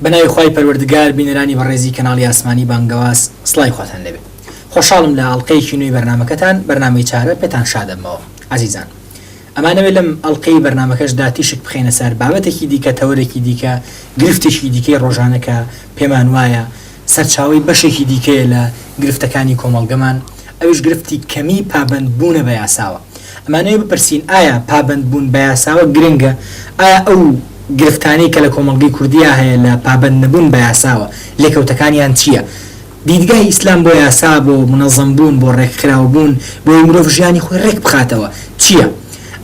بناوی خوای پەروەردگار بینەرانی بەڕێزی کەناڵی ئاسمانی بانگەواز سڵای خواتان لەبێ. خۆشحاڵم لە ئەڵقەیەکی نوێی بەرنامەکەتان بەرنامەی چارە پێتان شادەمەوە عزیزان. ئەمانەوێت لەم ئەڵقەی بەرنامەکەشدا تیشک بخێنە سەر بابەتێکی دیکە، تەوەرێکی دیکە، گرفتێکی دیکەی ڕۆژانەکە پێمان وایە سەرچاوەی بەشێکی دیکەیە لە گرفتەکانی کۆمەڵگەمان، ئەویش گرفتی کەمی پابەندبوونە بە یاساوە. ئەمانەوێت بپرسین ئایا پابەندبوون بە یاساوە گرنگە؟ ئایا ئەو گرفتانەی کە لە کۆمەڵگەی کوردیا هەیە لە پابەند نەبوون بە یاساوە لێکەوتەکانیان چییە؟ دیدگای ئیسلام بۆ یاسا، بۆ منەظەم بوون، بۆ ڕێکخراو بوون، بۆ مرۆڤ ژیانی خۆی ڕێک بخاتەوە چییە؟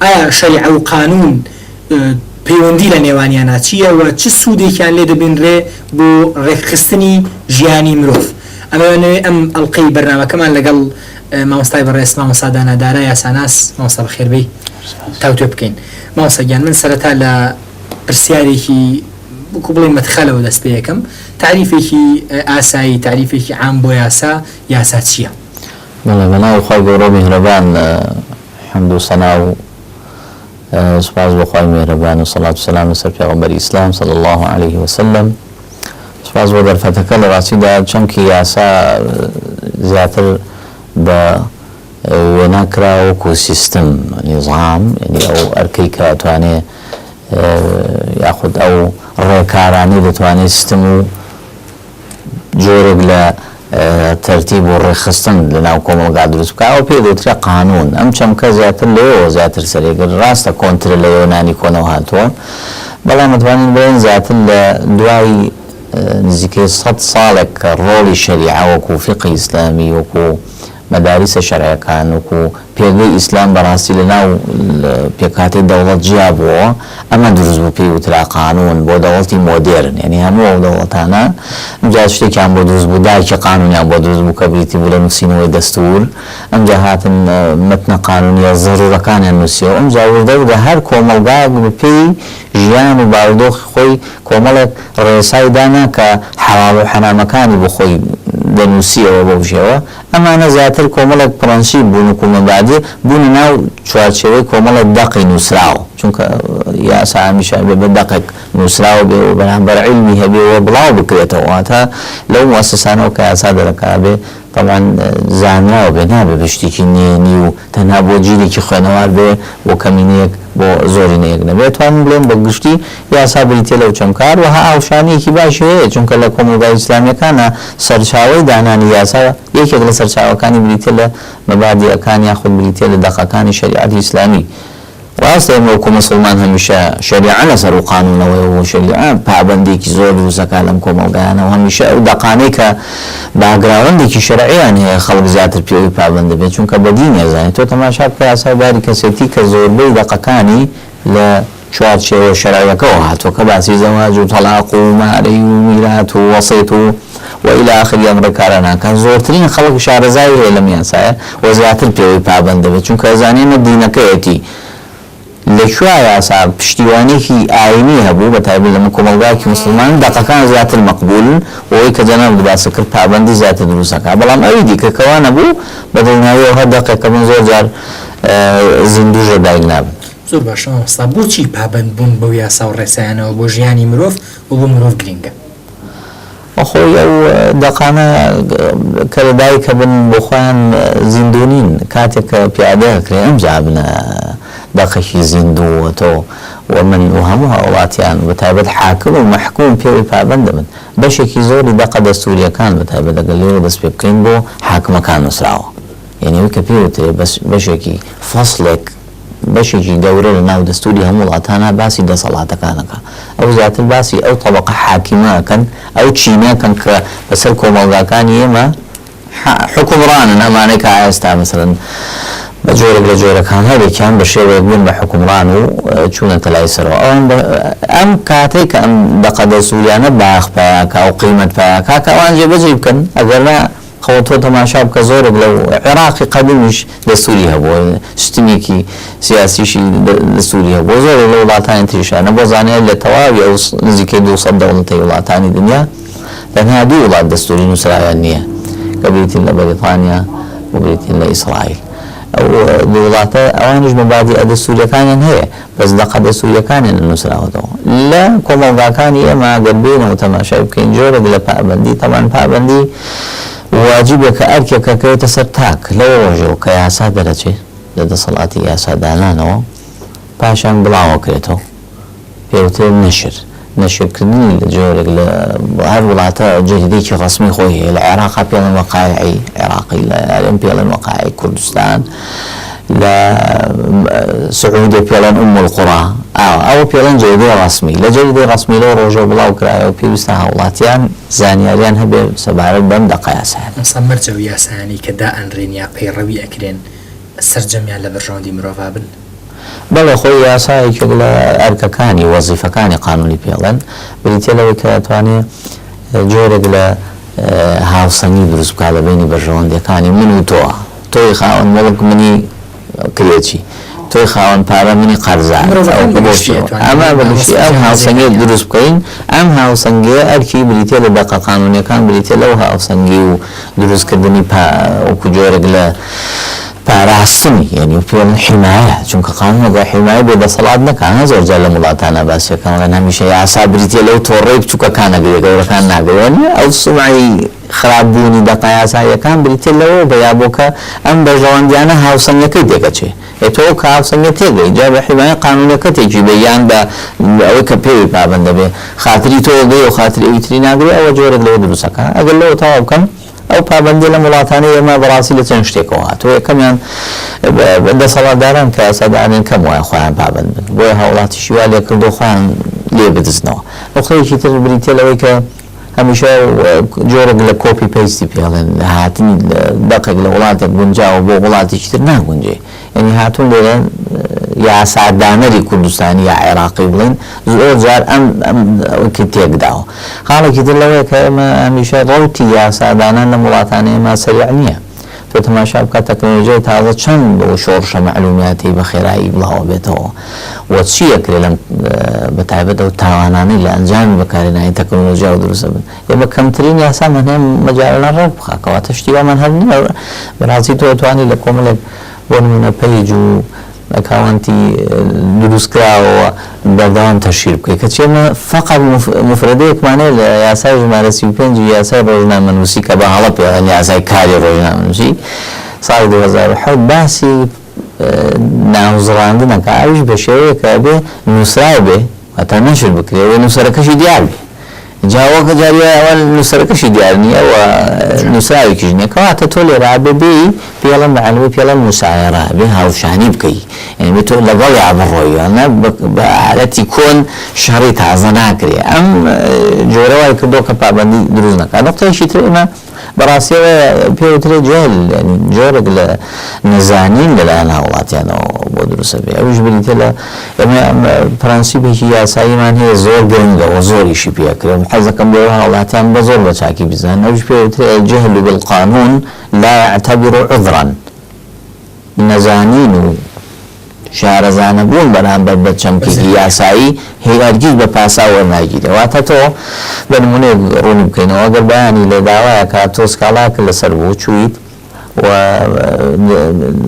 ئایا شەریعە و قانون پەیوەندی لە نێوانیانە چییە و چ سوودێکیان لێ دەبینرێ بۆ ڕێکخستنی ژیانی مرۆڤ؟ ئەمەوێت ئەم ئەڵقەی بەرنامەکەمان لەگەڵ مامۆستای بەڕێز مامۆستا دانادارە یاساناس مامۆستا بەخێربەی تاوتوێ بکەین. مامۆستا گیان، من سەرەتا لە پرسیارێکی بکو بڵێ مەدخەلەوە دەست پێ یەکەم، تعریفێکی ئاسایی، تعریفێکی عام بۆ یاسا چییە؟ بەڵێ، بەناوی خۆی گەورە و میهرەبان، حەمد و سەنا و سوپاس بۆ خۆی میهرەبان و سەڵات و سەلام لەسەر پێغەمبەری ئیسلام صلی الله عليه وسلم. سوپاس بۆ دەرفەتەکە لە ڕاستیدا چەمکی یاسا زیاتر بە وێنا کراوە وەکو سیستم، نظام، یعنی ئەو ئەرکەی کە ئەتوانێت یاخود ئەو ڕێکارانی دەتوانێت سیستم و جۆرێک لە تەرتیب و ڕێخستن لە ناو کۆمەڵگا دروست بکە. ئەو پێ دەوترێت قانون. ئەم چەمکە زیاتر لەوەوە زیاتر سەرێگەر ڕاستە کۆنترە لە وێنانی کۆنەوە هاتووە، بەڵام دەتوانین بڵێن زیاتر لە دوای نزیکەی 100 ساڵێک کە ڕۆڵی شەریعە وەکو فقی ئیسلامی، وەکو مەداریسە شەرعیەکان، وەکو پێگەی ئیسلام بەڕاستی لە ناو پێکهاتەی دەوڵەت جیا بووە، ئەمە دروست بوو پێی وترا قانون بۆ دەوڵەتی مۆدێرن. یعنی هەموو ئەو دەوڵەتانە ئەمجا شتێکیان بۆ دروست بوو، دایکی قانونیان بۆ دروست بوو کە بریتی بوو لە نووسینەوەی دەستور. ئەمجا هاتن مەتنە قانونیە زەرورەکانیان نووسیەوە. ئەمجا وردە هەر کۆمەڵگایەک بەپێی ژیان و بارودۆخی خۆی کۆمەڵێک ڕێسای دانا کە حەڵال و حەرامەکانی بۆ خۆی دەنووسیەوە بەو ژێوە. ئەمانە زیاتر کۆمەڵێک پرەنسیب بوون و کومەبادی بوون ناو چوارچێوەی کۆمەڵێک دەقی نووسراوە، چونکە یاسا هەمیشە بە دەقێک نووسراوە بێ و بەرامبەر عیلمی هەبێەوە بڵاو بکرێتەوە. واتە لەو مؤسسانەوە کە یاسا دەرەکا بێ طبعاً زانراوە بێ، نابێ بە شتێکی نێنی و تەنها بۆ جیلێکی خوێنەوار بێ، بۆ کەمینەیەک، بۆ زۆرینەیەک نەبێت. توانین بڵێن بە گشتی یاسا بریتێ لەو چەمکار و ئاوشانەیەکی باشی هەیە، چونکە لە کۆمەڵگای ئیسلامیەکانە سەرچاوەی دانانی یاسا یەکێک لە سەرچاوەکانی بریتێ لە مەبادیەکان یاخود بریتێ لە دەقەکانی شەریعەتی ئیسلامی. ڕاستە ئێمە وەکو مسلمان هەمیشە شەریعە لەسەر و قانونەوەی و شەریعە پابەندێکی زۆر دروستەکە لەم کۆمەڵگایانەوە، هەمیشە ئەو دەقانەی کە باگراوەندێکی شەرعیان هەیە خەڵک زیاتر پێوەی پابەند دەبێت، چونکە بەدی نێزانێت. تۆ تەماشا بکە یاسای باری کەسێتی کە زۆربەی دەقەکانی لە چوارچێوە شەرعیەکەوە هاتووە، کە باسی زەواج و تەلاق و مارەی و میرات و وەسیەت و وإلى آخری ئەم ڕێکارانەکان زۆرترین خەڵک شارەزای هەیە لەم یاسایە و زیاتر پێوەی پابەند دەبێت، چونکە ئەزانێمە دینەکەیەتی لەکوێ یاسا پشتیوانێکی ئاینی هەبوو، بە تایبەت لەمە کۆمەڵگایەکی مسلمان دەقەکان زیاتر مەقبولن، ئەوەی کە جەناب باس کرد پابەندی زیاتر دروستەکە. بەڵام ئەوی دیکە کەوا نەبوو بە دڵنیاییەوە هەر دەقێکە من زۆر جار زیندوژە دایک نابن. زۆر باشە مامۆستا، بۆچی پابەندبوون بەو یاسا و ڕێسایانەوە بۆ ژیانی مرۆڤ و بۆ مرۆڤ گرنگە؟ خۆی ئەو دەقانە کە لە دایکە بن بۆ خۆیان زیندوونین، کاتێک کە پیادەکرێ ئەمجا بنە دەقێکی زیندووەتەوە و من و هەموو هاوڵاتیان بە تایبەت حاکم و مەحکوم پێوەی پابەند دەبن. بەشێکی زۆری دەقە دەستوریەکان بە تایبەت ئەگەر لێرە دەست پێ بکەین بۆ حاکمەکان نووسراوە، یعنی ئەوەی کە پێوترێ بەشێکی فەسڵێک، بەشێکی گەورە لە ناو دەستوری هەموو وڵاتانە باسی دەسەڵاتەکانەکە. ئەو زیاتر باسی ئەو طەبەقە حاکیمەکەن، ئەو چینەکەن کە بەسەر کۆمەڵگاکانی ئێمە حکومڕانن. ئەمانەی کە ئێستا مەسەڵەن بە جۆرێک لە جۆرەکان هەرێکیان بە شێوەیەک بوون بە حکومڕان و چوونەتە لای سەرەوە. ئەم کاتێک کە ئەم دەقە دەستوریانە باخ پایاکە و قیمەت پایاکە کە ئەوان جێبەجێ بکەن، ئەگەر نا خەوە تۆ تەماشا بکە زۆرێک لەو عێراقی قەدیمیش دەستوری هەبووە، سیستەمێکی سیاسیشی دەستوری هەبووە، زۆرێک لە وڵاتانی تریشانە بۆ زانێت لە تەواوی ئەو نزیکەی 200 دەوڵەتی وڵاتانی دنیا تەنها 2 وڵات دەستوری نووسراویان نییە، کە بریتین لە بەریتانیا و بریتین لە ئیسرائیل. ئەو وڵاتە ئەوانش مەبادی دەستوریەکانیان هەیە بەس دەقە دەستوریەکانیان نووسراوەتەوە لە کۆمەڵگاکانی ئێمە گەر بێنەوە تەماشای بکەین جۆرێک لە پابەندی تەمان پابەندی واجبە کە ئەرکێکە کەوێتە سەر تاک لەوە ڕۆژەوە کە یاسا دەرەچێت لە دەسەڵاتی یاسادانانەوە پاشان بڵاوەکرێتەوە پێوتر نەشرکردنی لە جۆرێک لە هەر وڵاتە جەریدەیەکی ڕەسمی خۆی هەیە لە عێراقا پێڵێن وەقایعی عێراقی لە ئەرێن پێڵێن وەقایعی کوردستان لە سعودی پێڵێن القوڕا ئەوە پێڵێن جەریدەی ڕەسمی لە جەریدەی ڕەسمی لەوە ڕۆژەوە بڵاو کرایەوە پێویستە هاوڵاتیان زانیاریان هەبێ سەبارەت بەم دەقە یاسایان ئەمسا مەرجە و یاسایانی کە دائەنرێن یا پەیڕەوی ئەکرێن سەرجەمیان لە بەرژەوەندی مرۆڤ بن بەڵێ خۆی یاسایەکی لە ئەرکەکانی وەزیفەکانی قانونی پێڵێن بریتە لەوەی کە دەتوانێت جۆرێک لە هاوسەنگی دروست بکات لە بینی بەرژەوەندەکانی من و تۆی خاوەن مەڵک منی کرێکی تۆی خاوەن پارە منی قەرزان ئەمە بەگشتی ئەم هاوسەنگێ دروست بکەین ئەم هاوسەنگێ ئەرکی بریتە لە دەقە قانونیەکان بریتە لەو هاوسەنگی و دروستکردنی وەکو جۆرێک لە پاراستنی یعنی پێڵێن حیمایە چونکە قانونەگە حیمایە بێ دەسەڵات نەکانە زۆرجار لە وڵاتانە باسیەکان لە نامیشە یاسا بریتە لەو تۆڕەی بچووکەکانە بێ گەورەکان ناگەوێنێ ئەو سومعی خراپبوونی دەقە یاساییەکان بریتە لەوە بەیابۆکە ئەم بەرژەوەندیانە هاوسەنگەکەی دێگەچێ تۆ کە هاوسەنگە تێگەی جا بە حیمایە قانونەکە تێکی بێ یان بە ئەوەی کە پێوی پابەندە بێ خاتری تۆ دێ و خاتری ئەویتری ناگرێ ئەوە جۆرێک لەوە دروستەکە ئەگەر لەوە تەواو بکەن ئەو پابەندی لە وڵاتانەی ئێمە بەڕاستی لە چەند شتێکەوە هاتووە یەکەمیان دەسەڵاتداران کە یاسادانێن کەم وایە خۆیان پابەند بن بۆیە هاوڵاتیشی وا لێ کردو خۆیان لێ بدزنەوە نقطەیەکی تر بریتە لەوەی کە هەمیشە جۆرێک لە کۆپی پەیستی پێڵێن هاتنی دەقێک لە وڵاتێک گونجاوە بۆ وڵاتێکی تر ناگونجێ یعنی هاتوون لێرەن یاسادانەری کوردستانی یا عێراقی بڵێن زۆر جار ئەم تێکداوە خاڵێکی تر لەوەیە کە ئێمە هەمیشە ڕەوتی یاسادانان لە وڵاتانە ئێمە سەریع نییە تۆ تەماشا بکە تەکنۆلۆژیای تازە چەند بۆ شۆڕشە مەعلومیاتی بە خێرایی بڵاوە بێتەوە وە چی ئەکرێ لەم بەتایبەت ئەو تاوانانەی لە ئەنجامی بەکارهێنانی تەکنۆلۆژیا و دروستە بن ئێمە کەمترین یاسامان هەیە مەجاالە ڕێک بخاکەواتە شتی وامان هەر نییە بەڕاستی تۆ دەتوانیت لە کۆمەڵێک بۆ نمونە پەیج و ئەکاونتی دروستکراوەوە بەردەوام تەشیر بکەیت کە چێمە فقط مفردەیەکمانەیە لە یاسای ژمارە 35 و یاسای ڕۆژنامەنووسی کە بە هەڵە پێڵێن یاسای کاری ڕۆژنامەنووسی ساڵی 2007 باسی ناوزڕاندنەکە ئەویش بە شێوەیەکە بێ نووسراو بێ واتە نەشر بکرێت و نووسەرەکەشی دیار بێ جاوەکە جاریە ئەوە نووسەرەکەشی دیار نییە و نووسراوێکیش نییە کەواتە تۆ لێرا بێ پێڵم بەعلوی پێڵم موسایڕە بێ هاوشانی بکەی یعنی تۆ لەگەڵ یا بڕۆیانە بە حالەتی کۆن شەڕی تازە ناکرێ ئەم جۆرەوەی کردۆ کە پابەندی دروست نەکات نقطەیەکی تر ئێمە بەڕاستیەوە پێوترێ جێل جۆرێک لە نەزانین لەلایەن هاوڵاتیانەوە بۆ دروستە بێ ئەوش بریتە لە ئێمە پرەنسیپێکی یاساییمان هەیە زۆر گرنگەوە زۆریشی پێکرێ حەز دەکەم بۆ هاوڵاتیان بە زۆر بە چاکی بزان ئەوش پێوترێ الجهل بالقانون لا يعتبر عذرا نەزانین و شارەزانە بوون بەرامبەر بە چەمکێکی یاسایی هەرگیز بە پاساوە ناگیرێ واتە تۆ بە نمونەیەک ڕوونی بکەینەوە ئەگەر بەیانی لێ داوایە کە تۆ سکاڵاکە لەسەر بوو چویت و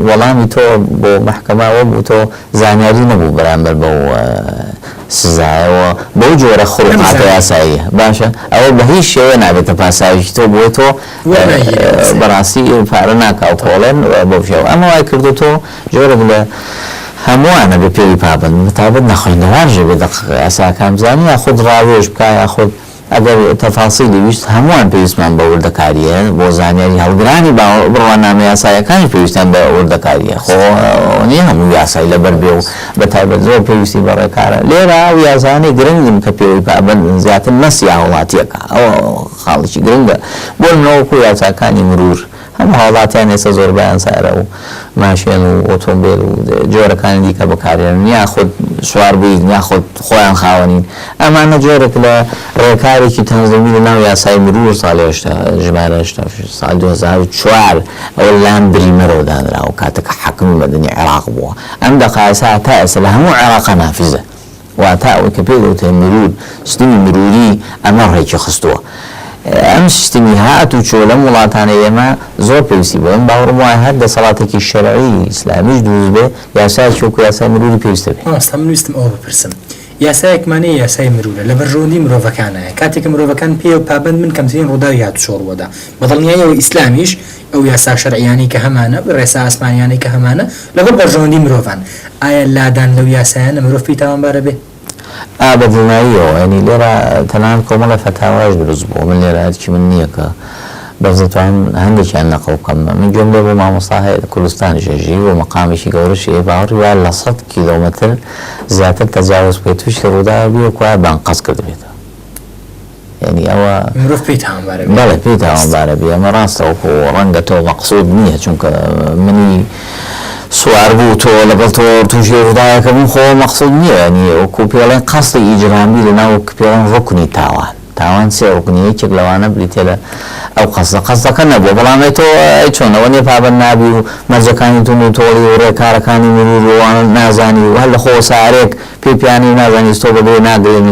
وەڵامی تۆ بۆ مەحکەماوە بوو تۆ زانیاری نەبوو بەرامبەر بەو سزایەوە بەو جۆرە خوڵقاتە یاساییە باشە ئەوە بە هیچ شێوە نابێتە پاساویی تۆ بۆ تۆ بەڕاستی پارە ناکاو کۆڵێن بەو شێوە ئەمە وای کردو تۆ جۆرێک لە هەمووانە بە پێوی پابند متابەت نەخۆینەوارژێ بێ یاساکان بزانین یا خود ڕاوێژ بکە یا خود ئەگەر تەفاسیلی ویست هەمووان پێویستمان بە وردەکاریە بۆ زانیاری هەڵگرانی بڕوانامە یاسایەکانی پێویستیان بە وردەکاریە خۆ نییە هەموو یاسایی لەبەر بێ و بەتایبەت زۆر پێویستی بەڕێکارە لێرە ئەو یاسانەی گرنگن کە پێوی پابند زیاتر نەسی هاوڵاتیەکە ئەوە خاڵێکی گرنگە بۆ نەوەکو یاساکانی مرور هەموو هاوڵاتیان ئێستا زۆر بەیان سارە و ماشێن و ئۆتۆمبیل و جۆرەکانی دیکە بەکارێنن یاخود سوار بووین یاخود خۆیان خاوەنین ئەمانە جۆرێک لە ڕێکارێکی تەنزیمی لە ناو یاسای مرور ساڵی ژمارە ساڵ 2004 ئەوە لام بریمەرەوە دانراوە کاتێک حەکمی مەدەنی عێراق بووە ئەم دەقایسا تا ئێستا لە هەموو عێراقا نافیزە واتە ئەوەی کە پێدەوتێ مرور سیستمی مروری ئەمە ڕێکی خستووە ئەم سیستمی هات و چۆ لەم وڵاتانە ئێمە زۆر پێویستی بوو ئەم باوەڕم وایە هەر دەسەڵاتێکی شەرعی ئیسلامیش دروست بێ یاسایەکی وەکو یاسای مروری پێویستە بێت. ئەستا من ویستم ئەوە بپرسم یاسایەکمانەیە یاسای مرورە لە بەرژەوەندی مرۆڤەکانەیە کاتێک مرۆڤەکان پێ و پابند من کەمترین ڕووداوی هاتوچۆڕوەدا بەدڵنیاییەوە ئیسلامیش ئەو یاسا شەرعیانی کە هەمانە ڕێسا ئاسمانیانی کە هەمانە لەگەڵ بەرژەوەندی مرۆڤان ئایا لادان لەو یاسایانە مرۆڤ پێی تاوانبارە بێ؟ بەدڵنیاییەوە ینی لێرە تەنان کۆمەڵە فەتاواش دروست بوو من لێرە هەرچی من نییە کە بەزتوان هەندێکیان نەقڵ بکەم من گوێم لێ بۆ مامۆستا هەیە لە کوردستان ژێژی بۆ مەقامێکی گەورەشی باوەڕی وایە لە 100 کیلۆمەتر زیاتر تەجاوز بکەیت تووشی ڕوودا بێ وایە بان قەس کرد بێتەوە ینی ئەوە مرۆڤ پێی تاوانبارە بێ. بەڵێ پێی تاوانبارە بێ ئەمە ڕاستەوە ڕەنگە تۆ مەقسوود نییە چونکە منی سوار بوو تۆ لەگەڵ تۆ تووشی ڕووداوەکە بوو خۆ مەقسوود نییە ینی وەکو پێڵێن قەستی ئیجرامی لەناو پێڵێن ڕوکنی تاوان سێ ڕوکنی یەکێک لەوانە بریتێ لە ئەو قەسەکە نەبووە بەڵام تۆ چۆنەوە نێ پابەند نابی و مەرجەکانی تو و تۆڵی و ڕێکارەکانی مرور نازانی و هەر لە خۆ سارێک پێپیانی و نازانی تۆ بەدێ ناگرێن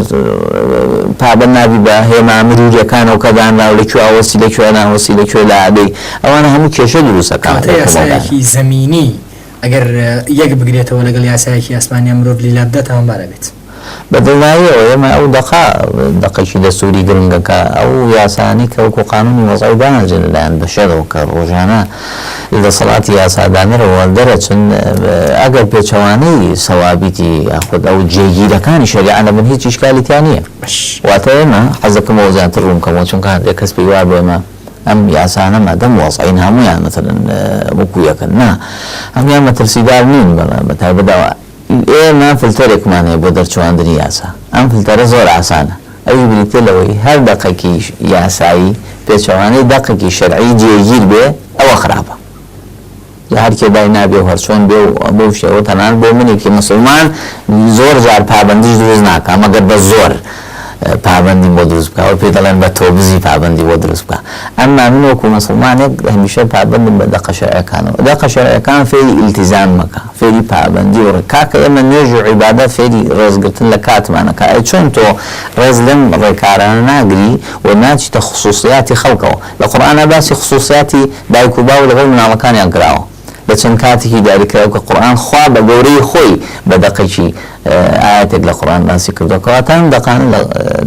پابەند نابی بە هێما مروریەکانەوە کە دانراو لەکوێ ئاوەسی لەکوێ ناوەسی لەکوێ لە ئادەی ئەوانە هەموو کێشە دروستەکان یاسایەکی زەمینی ئەگەر یەک بگرێتەوە لەگەڵ یاسایەکی ئاسمانیان مرۆڤ لیلابدە تاوانبارە بێت. بەدڵنیاییەوە ئێمە ئەو دەقەیەکی دەستوری گرنگەکە ئەو یاسانی کە وەکو قانونی وەزای داناژێن لەلایەن بەشەرەوە کە ڕۆژانە لەدەسەڵاتی یاسادانەرەوە دەرەچن ئەگەر پێچەوانەی سەوابیتی یاخود ئەو جێگیرەکانی شەریعە لەبن هیچ ئیشکالیتیان نییە واتە ئێمە حەز دەکەمەوە زیاتر ڕوونکەمەوە چونکە هەندێک کەس پێی وا بێمە ئەم یاسانە مادەم وەزعین هەمویان مەتەلەن وەکو یەکەن نا هەمویان مەترسیدار نین بەتایبەتەوە ئێمە فلتەرێکمان هەیە بۆ دەرچەواندنی یاسا ئەم فلتەرە زۆر ئاسانە ئەوی بریتێ لەوەی هەر دەقێکی یاسایی پێچەوانەی دەقێکی شەرعی جێگیر بێ ئەوە خراپە هەر کێدای نابێ و هەرچۆن بێ و بۆ شێوە تەنان بۆ منێکی مسلمان زۆر جار پابەندیش دروست ناکە مەگەر بە زۆر پابەندی بۆ دروست بکەوە پێ دەڵێن بە تۆ بزی پابەندی بۆ دروست بکە ئەمما من وەکو مسلمانێک هەمیشە پابەندم بە دەقە شەرعیەکانەوە دەقە شەرعیەکان فێری ئیلتیزام مەکە فێری پابەندی و کاکە ئێمە نوێژ و عیبادەت فێری ڕێزگرتن لە کاتمانەکە ئەی چۆن تۆ ڕێز لەم ڕێکارانە ناگری و ناچیتە خصوصیاتی خەڵکەوە لە قورئانە باسی خصوصیاتی دایک و باو لەگەڵ مناڵەکانیان کراوە لە چەند کاتێکی دیاریکراوە کە قورئان خوا بە گەورەی خۆی بە دەقێکی ئاەتێک لە قورئان باسی کردوکەواتان دەقان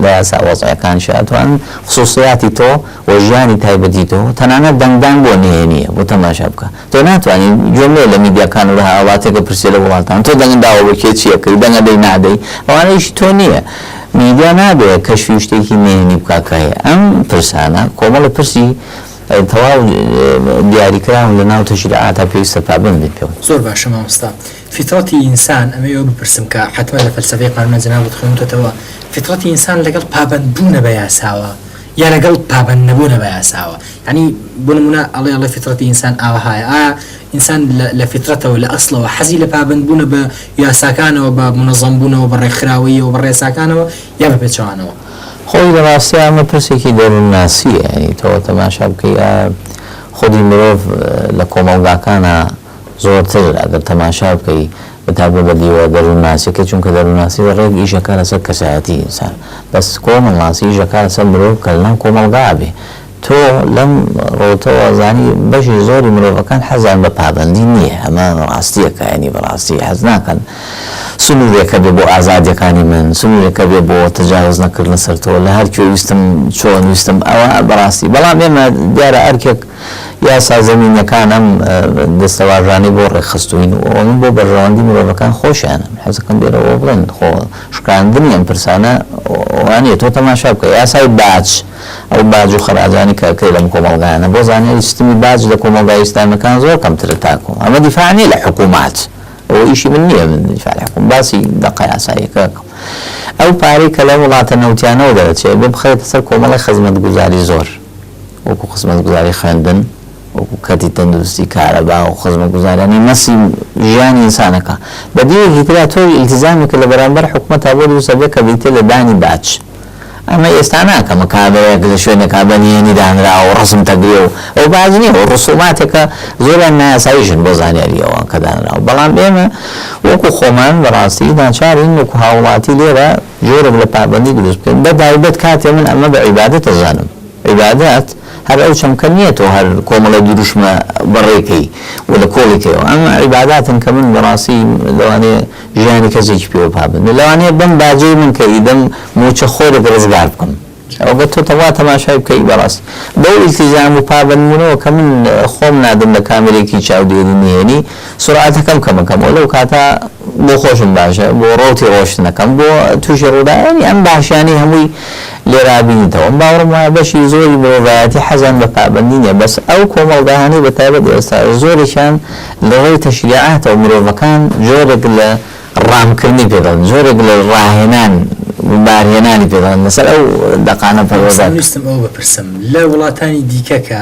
لە یاسا وەزعیەکان شاتوان خصوصیاتی تۆ و ژیانی تایبەتی تۆ تەنانەت دەنگدان بۆ نهێنیە بۆ تەماشا بکە تۆ ناتوانین جۆمێ لە میدیاکان و لە هاوڵاتێکە پرسێ لە وڵاتان تۆ دەنگداوە بۆ کێ چیەکەی دەنگە دەی نادەی ئەوانەیشی تۆ نییە میدیا نابێت کەشفی شتێکی نهێنی بکاکە هەیە ئەم پرسانە کۆمەڵە پرسی تەواو دیاریکراون لە ناو تەشریعاتە پێویستە پابەند بێت پێوە زۆر باشە مامۆستا فیتڕەتی ئینسان ئەمە ئێوە بپرسم کە حتممە لە فەلسەفەی قانونە جەنابەت خوێنتەوە فیتڕەتی ئینسان لەگەڵ پابەند بوونە بە یاساوە یا لەگەڵ پابەند نەبوونە بە یاساوە یعنی بۆ نمونە ئەڵێ فیتڕەتی ئینسان ئاوەهایە ئایا ئینسان لە فیتڕەتەوە لە ئەسڵەوە حەزی لە پابەند بوونە بە یاساکانەوە بە منەظەم بوونەوە بە ڕێکخراوەیەوە بە ڕێساکانەوە یا بە پێچەوانەوە خۆی لە ڕاستی ئەمە پرسێکی دەروونناسیە ینی تۆ تەماشا بکەی خودی مرۆڤ لە کۆمەڵگاکانە زۆرتر ئەگەر تەماشا بکەی بەتابە بە دیوە دەروونناسیەکە چونکە دەروونناسی ڕێک ئیشەکە لەسەر کەسایەتی ئینسان بەس کۆمەڵناسی ئیشەکە لەسەر مرۆڤ کە لەناو کۆمەڵگا بێ تۆ لەم ڕۆتەوە زانی بەشی زۆری مرۆڤەکان حەزیان بە پابەندی نییە ئەمە ڕاستیەکە ینی بەڕاستی حەز ناکەن سنوورێکە بێ بۆ ئازادیەکانی من سنوورێکە بێ بۆ تجاوز نەکردن سەرتەوە لە هەر کوێ ویستم چۆن ویستم ئەوە بەڕاستی بەڵام ئێمە دیارە هەرکێک یاسا زەمینەکان ئەم دەستەواژانەی بۆ ڕێکخستوین و ئەوەن بۆ بەرژەوەندی مرۆڤەکان خۆشیانن حەزەکەم بێرەوە بڵێن خۆ شکاندنی ئەم پرسانە وانە تۆ تەماشا بکە یاسای باج ئەو باج و خەراجانی کارکەی لەم کۆمەڵگایانە بۆ زانیاری سیستمی باج لە کۆمەڵگای ئیسلامەکان زۆر کەمترە تاکۆ ئەمە دیفاع نیە لە حکوومات ئەو ئیشی من نییە من دیفاع لە حکوومەت باسی دەقە یاساییەکە ئەو پارەی کە لە وڵاتە نەوتیانەوە دەرەچێت بێ بخەیتە سەر کۆمەڵی خزمەتگوزاری زۆر وەکو خزمەتگوزاری خوێندن وەکو کەتی تەندروستی کارەبا و خزمەتگوزارانی مەسی ژیانی ئینسانەکە بە دیوەکی ترا تۆ ئیلتیزامێکە لە بەرامبەر حکوومەتە بۆ دروستە بێ کە بریتێ لە دانی باج ئەمە ئێستا ناکەمە کابراێک لە شوێنێکا بەنیێنی دانرا و ڕسم تەگرێ و ئەو باج نییە و ڕسوماتێکە زۆریان نایاساییشن بۆ زانیاریەوە کە دانرا و بەڵام ئێمە وەکو خۆمان بەڕاستی ناچارین وەکو هاوڵاتی لێرە جۆرە لە پابەندی دروست بکەین بە تایبەت کاتێ من ئەمە بە عیبادەت دەزانم عبادات هەر ئەو چەمکە نیەتەوە هەر کۆمەڵە دروشمە بەڕێکەی و لە کۆڵێکەوە ئەمە عیباداتن کە من بەڕاستی لەوانەیە ژیانی کەسێکی پێوە پابند لەوانەیە بەم باجەی من کە ئیدەم موچە خۆرێک ڕزگار بکەم ئەوگە تۆ تەوا تەماشای بکەی بەڕاستی بەو ئیلتیزام و پابندبوونەوە کە من خۆم نادم لە کامێرێکی چاودێری نهێنی سرعەتەکەم کەمەکەمەوە لەو کاتە بۆ خۆشم باشە بۆ ڕۆتی ڕۆشتنەکەم بۆ تووشی ڕووداوەنی ئەم باشیانی هەمووی لێرا بینیتەوە باوەڕم وایە بەشی زۆری مرۆڤایەتی حەزان بە پابندی نییە بەس ئەو کۆمەڵگەهانەی بەتایبەت ئێستا زۆرێکیان لەڕێی تەشریعاتەوە مرۆڤەکان جۆرێک لە ڕامکردنی پێدەن جۆرێک لە ڕاهێنان بارهێنانی پێدەن لەسەر ئەو دەقانە پەروەردە ویستم ئەو بپرسم لە وڵاتانی دیکە کە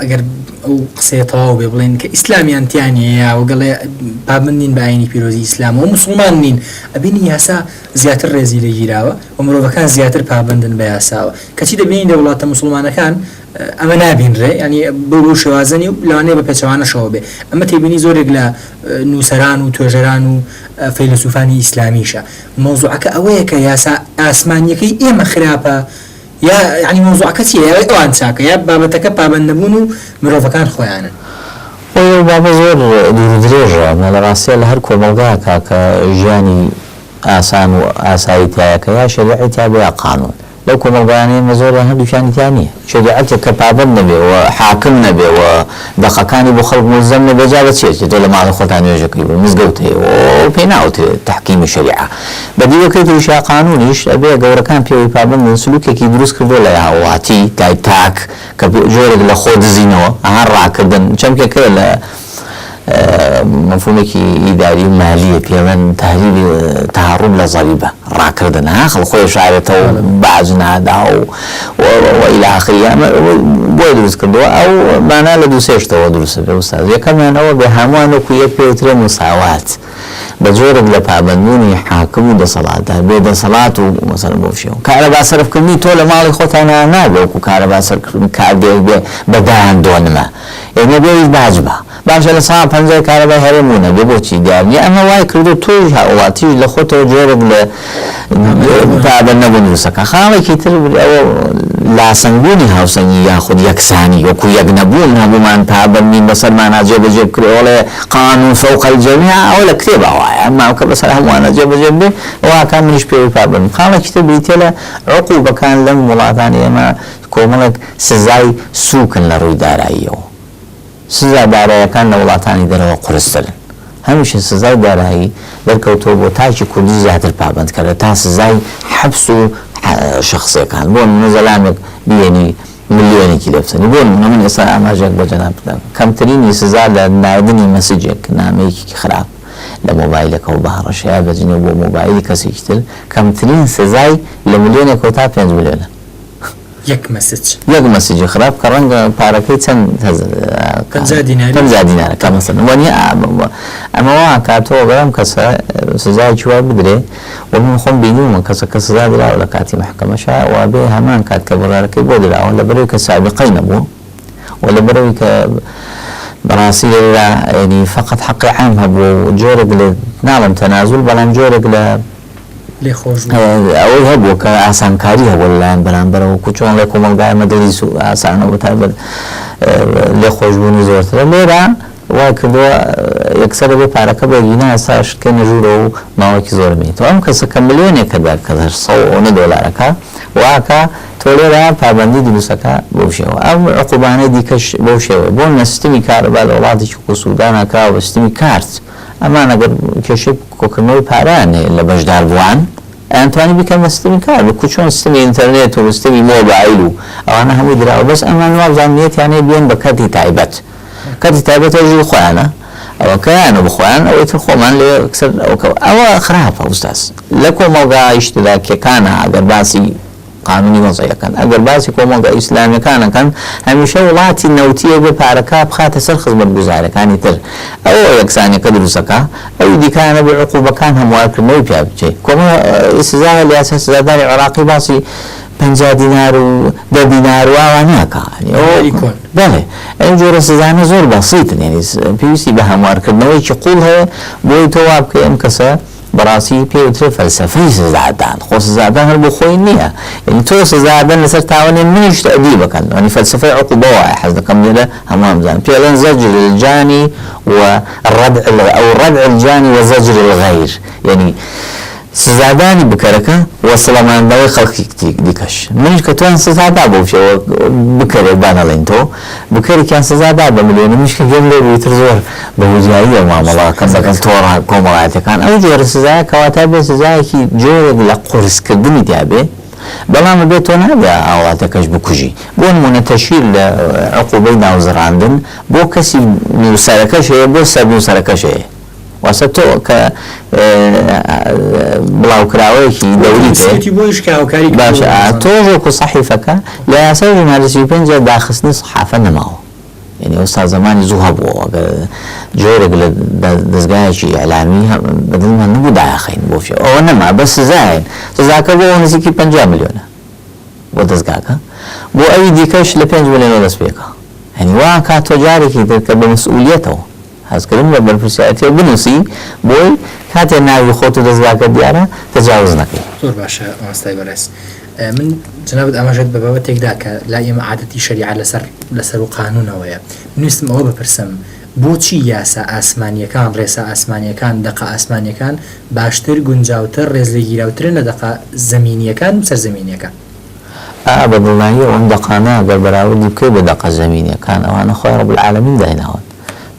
ئەگەر ئەو قسەیە تەواو بێ بڵێن کە ئیسلامیان تیانەیە وەگەڵێ پابند نین بە ئاینی پیرۆزی ئیسلام و مسلمان نین ئەبینی یاسا زیاتر ڕێزی لە گیراوە و مرۆڤەکان زیاتر پابندن بە یاساوە کەچی دەبینین لە وڵاتە مسلمانەکان ئەمە نابینڕێ ینی بۆ شێوازنی و لەوانەیە بە پێچەوانەشەوە بێ ئەمە تێبینی زۆرێک لە نووسەران و توێژەران و فەیلسوفانی ئیسلامیشە مۆزوعەکە ئەوەیە کە یاسا ئاسمانیەکەی ئێمە خراپە یا ینی مۆزوعەکە چیە یا ئەوان چاکە یا بابەتەکە پابندەبوون و مرۆڤەکان خۆیانن بابە زۆر درێژە لە ڕاستیە لە هەر کۆمەڵگەیە کاکە ژیانی ئاسان و ئاساییتایەکە یا شریعەتی تیا یا قانون لەو کۆمەڵگەیانەیە زۆر هەردووشانی تیا نییە شریعەتێک کە پابند نەبێ و حاکم نەبێ و دەقەکانی بۆ خەڵک ملزەم نەبێ جا بە چێت تۆ لە ماڵی خۆتان نوێژەکەی بۆ مزگەوتەیە و پێی ناوتێ تحکیمی شریعە بەدیوەکەی تووشیا قانونیش ئەبێ گەورەکان پێوەی پابندن سلوکێکی دروست کردو لە هاوڵاتی تای تاک کە جۆرێک لە خۆ دزینەوە ئەها ڕاکردن چەمکێکە لە مفهومێکی ئیداری و مالیە پێوەن تحلیلی تهڕم لە زەریبە ڕاکردن خەڵ خۆی شارێتەوە باز نادا و إلى آخره بۆی دروست کردووە ئەو مانا لە دوو سێشتەوە دروستە پێ ئوستاز یەکەمیانەوە بێ هەمووان وەکو یەک پێوترێ مساوات بە جۆرێک لە پابندبوونی حاکم و دەسەڵاتدا بێ دەسەڵات و مەسەڵەن بۆ شێوە کارەبا سەرفکردنی تۆ لە ماڵی خۆتان نابێ وەکو کارەبا سەرکردن کار بێ بەدایان دۆنمە ئێمە بێویست باج بە باشە لە ساڵ 50 کارەبای هەرێمونە بێ بۆچی دیارنی ئەمە وای کردو تۆش هاوڵاتیش لە خۆتەوە جۆرێک لە پابند نەبوون خاڵێکی تر ئەوە لاسەنگبوونی هاوسەنگی یاخود یەکسانی وەکو یەک نەبوون هەموومان پابندین بەسەرمانە جێبەجێ بکرێوەڵێ قانون فەوق الجەمیع ئەوە لە کتێبە وایە ئەمما کە بەسەر هەمووانە جێبەجێ بێ ئەوەکان منیش پێوەی پابند خاڵێکی تر بریتێ لە عقوبەکان لەم وڵاتانی ئێمە کۆمەڵێک سزای سووکن لە ڕووی داراییەوە سزا داراییەکان لە وڵاتانی دەرەوە قورسترن هەمیشە سزای دارایی دەرکەوتەوە بۆ تاکی کوردی زیاتر پابندکەرە تا سزای حەبس و شخصیەکان بۆ نەزەلامێک بێنی ملیۆنێکی لەبسەنی بۆ من ئێستا ئاماژێک بۆ جەناب بدەم کەمترینی سزا لە ناردنی مەسیجێک نامەیەکی خراپ لە مۆبایلەکە و بەهەڕەشەیە بەجنێ بۆ مۆبایلی کەسێکی تر کەمترین سزای لە ملیۆنێکەوە تا 5 ملیۆنە یەک مەسیجی خراپ کە ڕەنگە پارەکەی چەند 50 دینارە کە مەسەڵەن وەنیە ئەمەوە کاتۆ گەرم کەسە سزایکی وای بدرێ و من خۆم بینیومە کەسە کە سزا دراوە لە کاتی محکەمەشە وا بێ هەمان کات کە بڕارەکەی بۆ دراوە لەبەرەوەی کە سابقەی نەبووە و لەبەرەوەی کە بەڕاستی لێرا ینی فقط حەقی عام هەبوو جۆرێک لە ناڵم تەنازول بەڵام جۆرێک لە ئەوەی هەبوو کە ئاسانکاری هەبوو لەلایەن بەرامبەرەوە کوچۆن لە کۆمەلگای مەدەریس و ئاسانەوە تایبەت لێ خۆشبوونی زۆرترە لێرە وای کردووە یەکسەرە بێ پارەکە بەگینە ئێستا شتکە نەژوورە و ماوەکی زۆر بێتەوە ئەم کەسە کە ملیۆنێکە دا کە 100 دۆلارەکە واکە تۆ لێرە پابەندی دروستەکە بەو شێوە ئەم عقوبانەی دیکەش بەو شێوە بۆ نەستمی کارەبا لە وڵاتێکی کوسوودانەکە و سیستمی کارت ئەمان ئەگەر کێشەی کۆکردنەوەی پاران لە بەشدار بووان ئەتوانی بکەن سیستمی کار بکو چۆن سیستمی ئینتەرنێت و سیستمی مۆبایل و ئەوانە هەمووی دراوە بەس ئەمان وابزانێتیانەیە بێن بە کەتی تایبەت کەتی تایبەت ئەوژی خۆیانە ئەوە کەیانە بخۆیان ئەوەی تر خۆمان لێ ئەوە خراپە ئوستاز لە کۆمەڵگای ئیشتراکیەکانە ئەگەر باسی قانونی وەزعیەکان ئەگەر باسی کۆمەڵگای ئیسلامیەکانەکەن هەمیشە وڵاتی نەوتیە بێ پارەکە بخاتە سەر خزمەتگوزارەکانی تر ئەوە یەکسانیەکە دروستەکە ئەوی دیکانە بێ عقوبەکان هەموارکردنەوەی پیا بچێت کۆمەڵ سزا لە یاسا سزاداری عێراقی باسی 50 دینار و 10 دینار و ئەوانەکە بەڵێ ئەم جۆرە سزانە زۆر بەسیتن یعنی پێویستی بە هەموارکردنەوەیکی قوڵ هەیە بۆی تۆ وا بکەی ئەم کەسە بەڕاستی پێوترێ فەلسەفەی سزادان خۆ سزادان هەر بۆ خۆی نییە یعنی تۆ سزادان لەسەر تاوانێ منیش تەدی بکەن ینی فەلسەفەی عقوبە وایە حەز دەکەم لێرە هەموو ئەمزان پێڵێن زەجر الجانی أو ردع الجاني وزجر الغير يعني سزادانی بکەرەکە وەسڵەماندەوەی خەڵکی دیکەش منیش کە توان سزادا بۆ بشەوە بکەرێک بانەڵێن تۆ بکەرێکیان سزادا بە ملیۆنە منیش کە گەم لێ بیتر زۆر بە وجاییە مامەڵاکەم دەکەن تۆڕ کۆمەڵایەتەکان ئەو جۆرە سزایە کەواتە بێ سزایەکی جۆرێک لە قورسکردنی دیابێ بەڵام بێت تۆ نابێ ئاواتەکەش بکوژی بۆ نمونە تەشیر لە عقوبەی ناوزڕاندن بۆ کەسی نووسەرەکەش هەیە بۆ سەر نووسەرەکەش هەیە واسە تۆ کە بڵاوکراوەیەکی دەوری باشە تۆژێک و سەحیفەکە لە یاسای ژمارە 35 داخستنی سەحافە نەماوە یعنی ئێستا زمانی زوو هەبووە جۆرێک لە دەستگایەکی ئەعلامی بەدڵمان نەبوو داخین بۆ فێ ئەوە نەما بە سزاین سزاکە بۆ نزیکی 50 ملیۆنە بۆ دەستگاکە بۆ ئەوی دیکەش لە 5 ملیۆنەوە دەست پێکە هەنی وا کات تۆ جارێکی کە بە مەسئولیەتەوە هەزکردن بە بەرپرسیارەتی بنووسی بۆی کاتێ ناوی خۆت و دەستگاکە دیارە تەجاوز نەکەی زۆر باشە ئاستای بەڕێز من جنابەت ئاماژەت بە بابەتێکدا کە لا ئێمە عادەتی شەریعە لەسەر و قانونەوەیە منویستم ئەوە بپرسم بۆچی یاسا ئاسمانیەکان ڕێسا ئاسمانیەکان دەقا ئاسمانیەکان باشتر گونجاوتر ڕێزلێگیراوترن لە دەقا زەمینیەکان و سەرزەمینیەکان بە دڵنیایی ئەوم دەقانە گەر بەراوردی بکەی بە دەقا زەمینیەکان ئەوانە خۆی ڕەب العالەمین داهێناون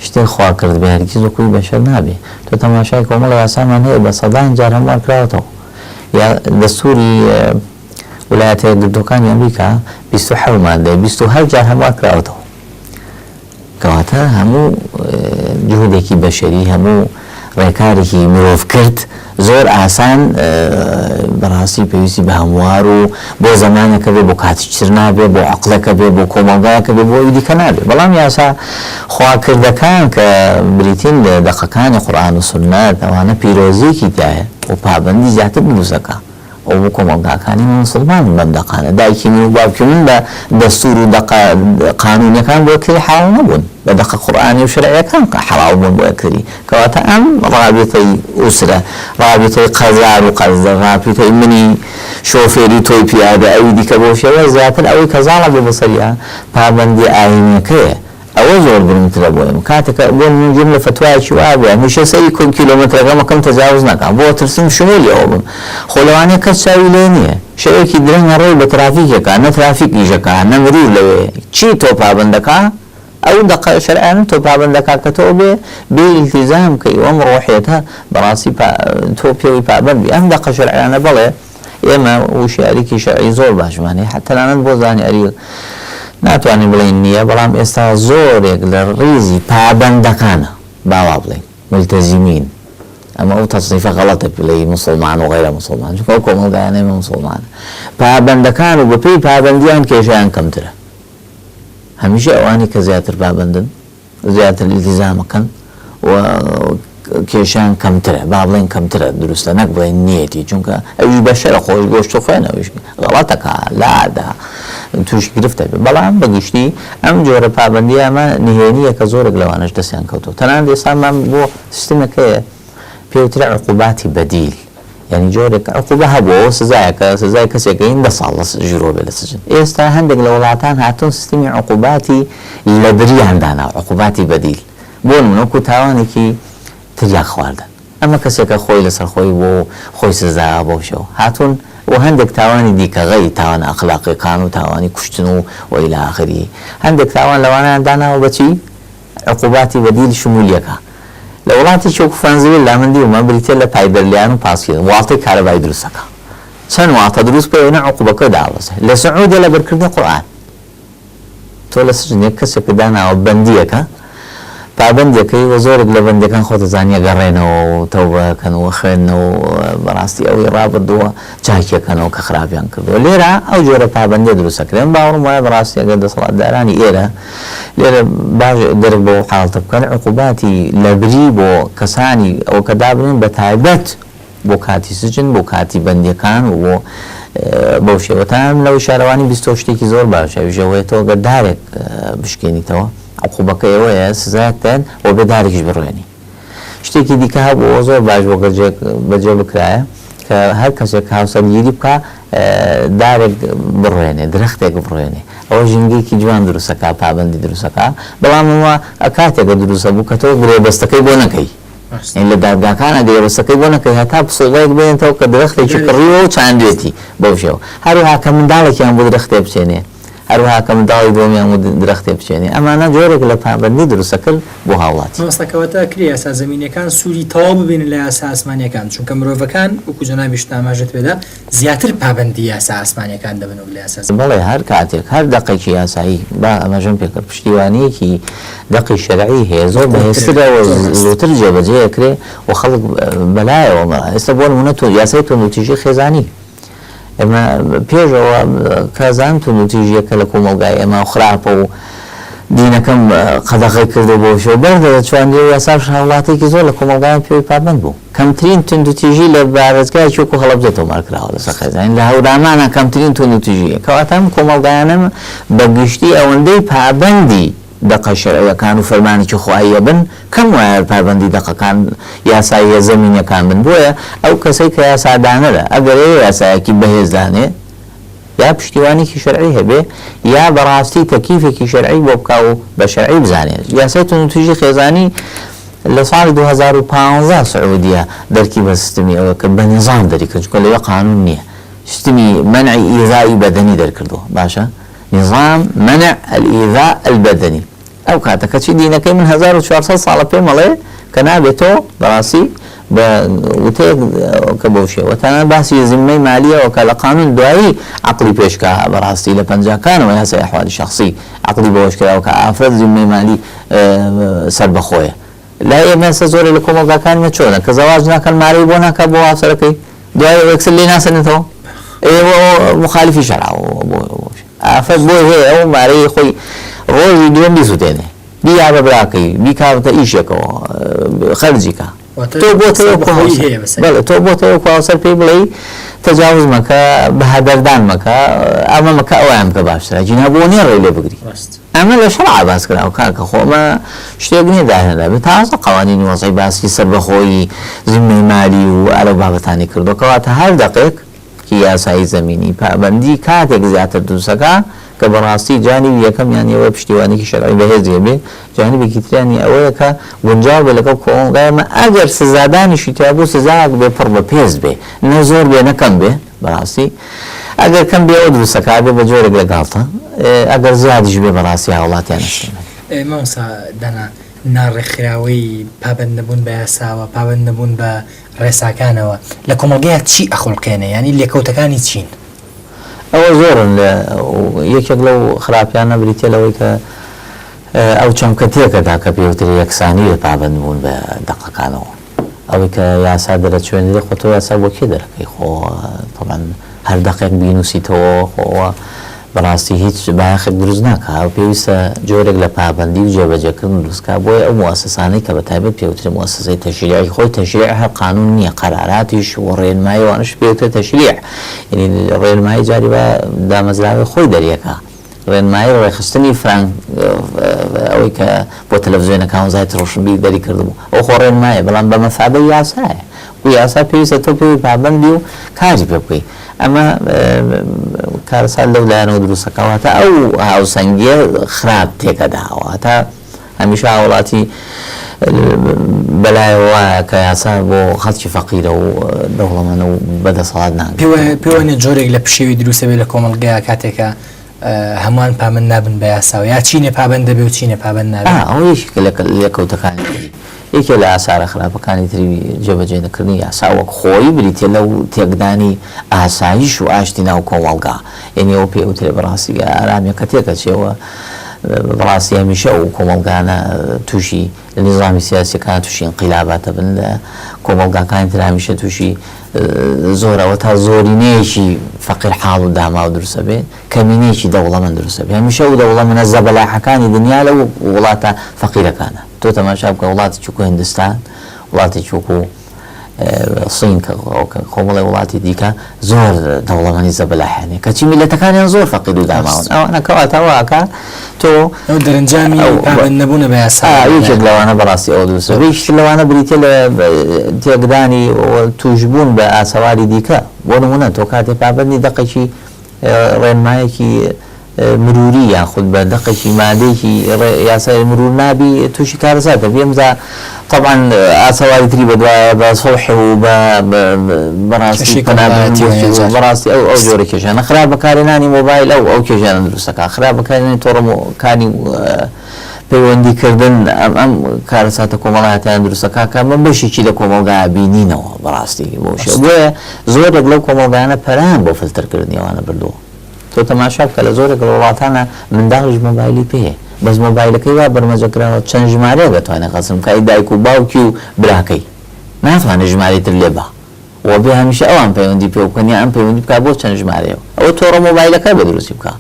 شتێک خوا کرد بە هەرگیز وەکوی بەشەر نابێ تۆ تەماشای کۆمەڵە یاسامان هەیە بە سەدان جار هەموار کراوەتەوە یا دەستوری ویلایەتە یەکگرتووەکانی ئەمریکا 27 مادەی 27 جار هەموار کراوەتەوە کەواتە هەموو جهودێکی بەشەری هەموو ڕێکارێکی مرۆڤ کرد زۆر ئاسان بەڕاستی پێویستی بە هەموار و بۆ زەمانێکە بێ بۆ کاتیچتر نابێ بۆ عەقڵەکە بێ بۆ کۆمەڵگایەکە بێ بۆ ئەوی دیکە نابێ بەڵام یاسا خواکردەکان کە بریتین لە دەقەکانی قورئان و سونەت ئەوانە پیرۆزیەکی تایە و پابەندی زیاتر دروستەکە ئەو بۆ کۆمەڵگاکانی مسلمان بەم دەقانە دایکی من و باوکی من بە دەستور و قانونیەکان بۆ کردی حاڵ نەبوون بە دەقە قورئانی و شەرعیەکان حاڵ بوون بۆ کردی کەواتە ئەم ڕابطەی ئوسرە ڕابطەی قەزار و قەزدە ڕابطەی منی شۆفێری تۆی پیادە ئەوی دیکە بۆ شێوە زیاتر ئەوەی کەزاڵە بێ بەسەریە پابەندی ئاینیەکەیە ئەوە زۆر گرنگترە بۆ ئێمە کاتێکە بۆ نجم لە فتوایەکی وا بێ هەمیشە سەری کیلۆمەترەکە مەکەم تەجاوز نەکەم بۆ ترسم شمولی ئەوە بم خۆ لەوانەیە کەس چاوی لێ نییە شەوێکی درەنگە ڕێی بە ترافیکێکە نە ترافیکیشەکە نە مرور لەوێ چی تۆ پابەندەکە ئەو دەقە شەرعیان تۆ پابەندەکە کە تۆ بێ ئیلتیزام کەی ئەم ڕۆحیەتە بەڕاستی تۆ پێوی پابەندی ئەم دەقە شەرعیانە بەڵێ ئێمە وشیارێکی شەرعی زۆر باشمانێ حتى لەنەن بۆ زانیاری ناتوانین بڵین نییە بەڵام ئێستا زۆرێک لە ڕیزی پابەندەکانە باوا بڵین ملتەزیمین ئەمە ئەو تەصنیفە غەڵەتە پلەی مسلمان و غەیرە مسلمان چونکە ئەو کۆمەڵگایانە ئێمە مسلمانە پابەندەکان و بەپێی پابەندیان کێشیان کەمترە هەمیشە ئەوانی کە زیاتر پابەندن زیاتر ئیلتیزامەکەن و کێشیان کەمترە با بڵین کەمترە دروستە نەک بڵین نیەتی چونکە ئەوی بەشەرە خۆش گۆشت و خوێنەوەیش غەڵەتەکە لادا توش گرفتە بێ بەڵام بەگشتی ئەم جۆرە پابەندی ئەمە نهێنیە کە زۆرێک لەوانەش دەستیان کەوتەوە تەنانەت ئێستامان بۆ سیستمەکەیە پێوترە عقوباتی بەدیل یعنی جۆرێک عقوبە هەبووە سزایەکە سزای کەسێکەین 10 ساڵ ژیرۆ بێ لە سجن ئێستا هەندێک لە وڵاتان هاتوون سیستمی عقوباتی لە بریان دانا عقوباتی بەدیل بۆ نمونە تاوانێکی تریاک خواردن ئەمە کەسێکە خۆی لەسەر خۆی بۆ خۆی سزا بۆ شەوە هاتوون و هەندێک تاوانی دیکە غەیری تاوان ئەخلاقیەکان و تاوانی کوشتن و وإلى آخره هەندێک تاوان لەوانیان داناوە بەچی عقوباتی بەدیل شمولیەکە لە وڵاتی چۆک فەنزویل لامەندی و مەبریتە لە پایبەرلیان و پاسکردن واڵتەی کارەبای دروستەکە چەند واتە دروست پێوەنە عقوبەکە داوەسێ لە سعودە لە بەرکردنی قورئان تۆ لە سجنێک کەسێک داناوە بەندیەکە پابەندێکەکەی وە زۆرێک لە بەندەکان خۆتە زانیە گەڕێنەوە و تەوبەکەن و خوێندنەوە بەڕاستی ئەوەی ڕابردووە چاکیەکەنەوە کە خراپیان کردووە لێرە ئەو جۆرە پابەندێ دروستەکرێن باوەڕم وایە بەڕاستی ئەگەر دەسەڵاتدارانی ئێرە لێرە باش دەرک بۆ حاڵتە بکەن عقوباتی لەبری بۆ کەسانی ئەو کە دابنێن بە تایبەت بۆ کاتی سجن بۆ کاتی بەندیەکان و بۆ بەو شێوەتان لەو شارەوانی بیستۆ شتێکی زۆر باشە ویژەوەیەتەوە گە دارێک بشکێنیتەوە عقوبەکە ئەوەیە سزایەکتەن و بێ دارێکیش بڕوێنی شتێکی دیکە هەبوو زۆر باش بەجێ بکرایە کە هەر کەسێک هاوسەرگیری بکە دارێک بڕێنێ درەختێک بڕێنێ ئەوە ژینگەیەکی جوان دروستەکە پابەندی دروستەکە بەڵام ئەوە کاتێکە دروستە بوو کە تۆ گرێبەستەکەی بۆ نەکەی لە دادگاکانە گرێبەستەکەی بۆ نەکەی هەتا پسۆڵەیەک بێنێتەوە کە درەختێکی کڕیوە و چاندوێتی بەو شێوە هەروەها کە منداڵێکیان بۆ درەختێ بچێنێ هەروەها کە منداڵی بۆمیان و درەختێ بچێنێ ئەمانە جۆرێک لە پابەندی دروستەکرد بۆ هاوڵاتی مەستەکەوەتە کرێ یاسا زەمینیەکان سووری تەواو ببێنن لە یاسا ئاسمانیەکان چونکە مرۆڤەکان وەکو جەنابی ئاماژەت پێدا زیاتر پابەندی یاسا ئاسمانیەکان دەبن و لە یاسا بەڵێ هەر کاتێک هەر دەقێکی یاسایی با ئەمەژەم پێکرد پشتیوانیەکی دەقی شەرعی هەیە زۆر بەهێزترەوە زووتر جێبەجێەکرێ و خەڵک بەلایەوە ئێستا بۆ نمونە یاسای تۆندوتیژی خێزانی ئێمە پێشەوە کازان تونوتیژیەکە لە کۆمەلگای ئێمە خراپە و دینەکەم قەدەغی کردو بۆ شێ بەردە چواندی و یاساش هاوڵاتێکی زۆر لە کۆمەلگایان پێوەی پابەند بوو کەمترین تونوتیژی لە بارزگای چۆک و هەڵەبجێتەوە مارکراوە لەسەر خێزانی لە هەورامانە کەمترین تونوتیژیە کەواتە ئەم کۆمەلگایانە بەگشتی ئەوەندەی پابەندی دقە شەرعیەکان و فەرمانێکی خواییە بن کەم وایە پابەندی دقەکان یاساییە زەمینیەکان بن بۆیە ئەو کەسەی کە یاسادانەرە ئەگەر یاسایەکی بەهێزدانێ یا پشتیوانێکی شەرعی هەبێ یا بەڕاستی تەکیفێکی شەرعی بۆ بکا و بە شەرعی بزانێت یاسای تونوتیژی خێزانی لە ساڵی 2015 سعودیە دەرکی بە سیستمی ئەوە کە بە نظام دەریکرد چونکە لەوێ قانون نییە سیستمی منعی ئیذایی بەدەنی دەرکردەوە باشە نظام منع الإيذاء البدني أو كاتك شيء دينك من 1400 صار في ملأ كان بيتو براسي وتيك كبوشي وتانا باسي زمي مالية وكلا قانون دعائي عقلي بيشكا براسي لبنجا كان وياسي أحوال شخصي عقلي بوشكا وكأفرد زمي مالي سرب خويا لا يمكن سزوري لكم وكا كان متشونا كزواجنا كان ماري بونا كبوا سركي دعائي ويكسل لنا سنتو مخالفي شرع ئافرەت بۆی هەیە ئەو مارەی خۆی ڕۆژی دووەم بیسووتێنێ بیا بە براکەی بیکاتە ئیشێکەوە خەرجیکە تۆ بۆتەوە کواوسەر پێی بڵێ تەجاوز مەکە بەهادەردان مەکە ئەمە مەکە ئەویان بکە باشترە جینا بۆ نییە ڕێی لێ بگری ئەمە لە شەرع باس کراوە کاکە خۆمە شتێک نییە داهێنرا بێت تازە قەوانینی وەزەی باسی سەربەخۆیی زیممەی مالی و ئەرە بابەتانی کردو کەواتە هەر دەقێک یاسایی زەمینی پابەندی کاتێک زیاتر دروستەکە کە بەڕاستی جانیبی یەکەم یانیەوە پشتیوانێکی شەرعی بەهێزیە بێ جانیبێکی تریانی ئەوەیە کە گونجاو بێ لەگەڵ کۆمەلگایەمە ئەگەر سزادانیشی تیا بوو سزایەک بێ پڕ بە پێز بێ نە زۆر بێ نەکەم بێ بەڕاستی ئەگەر کەم بێ ئەوە دروستەکە بێ بە جۆرێک لەگاڵتە ئەگەر زیادیش بێ بەڕاستی هاوڵاتیان نەستێنێت مامۆستا دانا ناڕێکخراوەی پابەند نەبوون بە یاساوە پابەند نەبوون بە ڕێساکانەوە لە کۆمەلگەیە چی ئەخۆڵکێنێ ینی لێکەوتەکانی چین ئەوە زۆرن لە یەکێک لەو خراپیانە بریتێ لەوەی کە ئەو چەمکە تێکەدا کە پێوتر یەکسانی لە پابەند بوون بە دەقەکانەوە ئەوەی کە یاسا دەرەچوێنێ خۆ تۆ یاسا بۆ کێ دەرەکەی خۆ طبعاً هەر دەقێک بینوسیتەوە خۆوە بەڕاستی هیچ بایەخێک دروست ناکە پێویستە جۆرێک لە پابەندی و جێبەجێکردن دروستکە بۆیە ئەو موسسانەی کە بەتایبەت پێوترێ موسسەی تەشریعی خۆی تەشریع هەر قانون نییە قەراراتیش و ڕێنماییوانش پێوترێ تەشریع یعنی ڕێنمایی جاری بە دامەزراوی خۆی دەریەکە ڕێنمایی ڕێخستنی فرانک ئەوەی کە بۆ تەلەڤیزیۆنەکان وزارەتی ڕۆشنبیری دەری کردبوو ئەو خۆ ڕێنمایە بەڵام بە مەثابەی یاسایە و یاسا پێویستە تۆ پێوی پابەندی و کاری پێ بکەی ئەمە کارەسات لەولایەنەوە دروستەکەواتە ئەو هاوسەنگیە خراپ تێکەداوە تا هەمیشە وڵاتی بەلایەوە کە یاسا بۆ خەڵکی فەقیرە و دەوڵەمەندە و بەدەسەڵات ناگرێت پێوانێت جۆرێک لە پشێوی دروستە بێت لە کۆمەلگەیە کاتێکە هەمووان پابەند نابن بە یاساوە یا چینێ پابەند دەبێ و چینێ پابەند نابێت ئەوە یەکێکە لە لێکەوتەکانی یەکێ لە ئاسارە خراپەکانی تری جێبەجێ نەکردنی یاسا وەک خۆی بریتێ لەو تێکدانی ئاسایش و ئاشتی ناو کۆمەڵگا یعنی ئەوە پێوترێ بەڕاستی ئارامەکە تێکەچێەوە بەڕاستی هەمیشە و کۆمەڵگانە تووشی لە نظامی سیاسیەکان تووشی انقلاباتە بن لە کۆمەڵگاکانی تر هەمیشە تووشی زۆرەوە تا زۆرینەیەکی فەقیر حاڵ و داما و دروستە بێ کەمینەیەکی دەوڵەمەند دروستە بێ هەمیشە و دەوڵەمەندە زەبەلاحەکانی دنیا لەو وڵاتە فەقیرەکانە تۆ تەماشا بکە وڵاتی چووکو هیندستان وڵاتی چووکو سین کۆمەڵی وڵاتی دیکە زۆر دەوڵەمەندی زەبەلاحێنێ کەچی میلەتەکانیان زۆر فەقیر و داماون ئەوانە کەواتەواکە تۆ دەرەنجامی پابەند نەبوونە بە یاسا یەکێک لەوانە بەڕاستی ئەو دووسە یەکێک لەوانە بریتە لە تێکدانی توشبوون بە ئاسەواری دیکە بۆ نمونە تۆ کاتێ پابەندی دەقێکی ڕێنمایەکی مروری یاخود بە دەقێکی مادەیەکی یاسای مرور نابی تووشی کارەساتە بێمزا طبعا ئاسەواری تری بەدوایە بە سڵح و بەڕاستی بەڕاستی ئەو جۆرە کێژانە خراپ بەکارهێنانی مۆبایل ئەو کێژانە دروستەکە خراپ بەکارهێنانی تۆڕەکانی پەیوەندیکردن ئەم کارەساتە کۆمەڵایەتیان دروستەکە کە من بەشێکی لە کۆمەڵگایە بینینەوە بەڕاستی بۆشە بۆیە زۆرێک لەو کۆمەڵگایانە پەران بۆ فلتەرکردنیەوانە بردووە تۆ تەماشا بکە لە زۆرێک لە وڵاتانە منداڵیش مۆبایلی پێیە بەس مۆبایلەکەی وا بەرمەجەکراوە چەند ژمارەیە دەتوانێت خەسم کای دایک و باوکی و براکەی ناتوانێت ژمارەی تر لێ بە و بێ هەمیشە ئەوان پەیوەندی پێ بکەنی ئەم پەیوەندی بکات بۆ چەند ژمارەیە ئەوە تۆڕە مۆبایلەکە بە دروستی بکە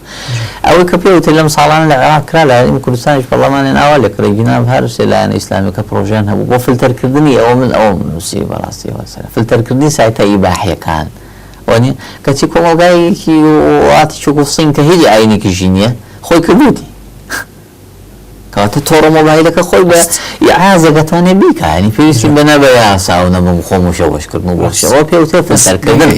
ئەوەی کە پێوتر لەم ساڵان لە عێراق کرا لە هەرێمی کوردستانیش پەرلەمانیان ئاوا لێکڕی جناب هەر سێ لایەنە ئیسلامیەکە پرۆژیان هەبوو بۆ فلتەرکردنی ئەوە من نووسی بەڕاستی وەسەرە فلتەرکردنی سایتە ئیباحیەکان وانە کەچی کۆمەڵگایەکی وڵاتی چووکو سین کە هیچ ئاینێکیشی نییە خۆی کردوتی کەواتە تۆڕە مۆبایلەکە خۆی بە ئیعازە دەتوانێت بیکە ینی پێویستی بەنە بە یاسا و نەبە خۆم و شەوەشکردن و بۆشەوە پێوتر فلتەرکردن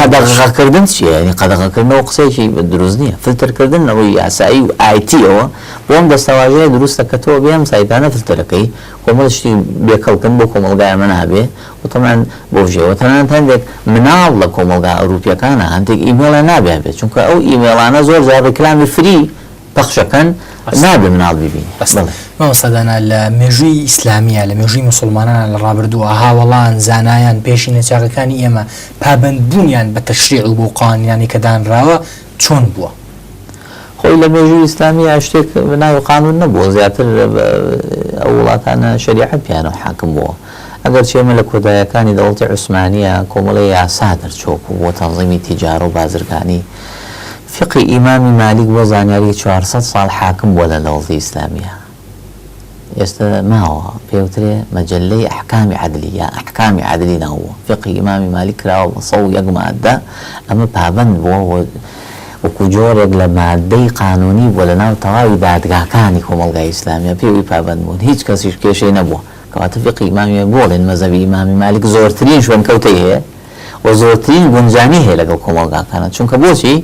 قەدەغەکردن چییە ینی قەدەغەکردنەوە قسەیەکی دروست نییە فلتەرکردن ئەوەی یاسایی و ئایتیەوە بۆم دەستەواژەیە دروستە کە تۆ بێم سایتانە فلتەرەکەی کۆمەڵ شتی بێکەڵکن بۆ کۆمەڵگایە نابێ و تەمان بۆ ژێوە تەنانەت هەندێک مناڵ لە کۆمەڵگا ئەوروپیەکانە هەندێک ئیمێڵە نابێ بێت چونکە ئەو ئیمێڵانە زۆر جار ڕێکلامی فری پەخشەکەن نابێ مناڵ ببینی مامۆستادانا لە مێژووی ئیسلامیە لە مێژووی مسلمانانە لە ڕابردووە هاوڵان زانایان پێشی نەچاقەکانی ئێمە پابەندبوونیان بە تەشریع و بۆ قانونیانی کە دانراوە چۆن بووە خۆی لە مێژووی ئیسلامی شتێک بناوی قانون نەبووە زیاتر ئەو وڵاتانە شەریعەت پیانەوە حاکم بووە ئەگەر چێمە لە کۆدایەکانی دەوڵەتی عوسمانیە کۆمەڵی یاسا دەرچۆک بۆ تەنظیمی تیجارە و بازرگانی فقی ئیمامی مالیک بۆ زانیاری 400 ساڵ حاکم بووە لە دەوڵەتی ئیسلامیە ئێستا ماوە پێوترێ مەجللەی ئەحکامی عەدلی یا ئەحکامی عەدلی ناوە فقی ئیمامی مالیک کراوە بە 101 مادە ئەمە پابەند بووە وەکو جۆرێک لە مادەی قانونی بووە لە ناو تەواوی دادگاکانی کۆمەڵگای ئیسلامیە پێوی پابەند بوون هیچ کەسیش کێشەی نەبووە کەواتە فقی ئیمامی بۆڵێن مەزەبی ئیمامی مالیک زۆرترین شوێنکەوتەی هەیە و زۆرترین گونجانی هەیە لەگەڵ کۆمەڵگاکانە چونکە بۆچی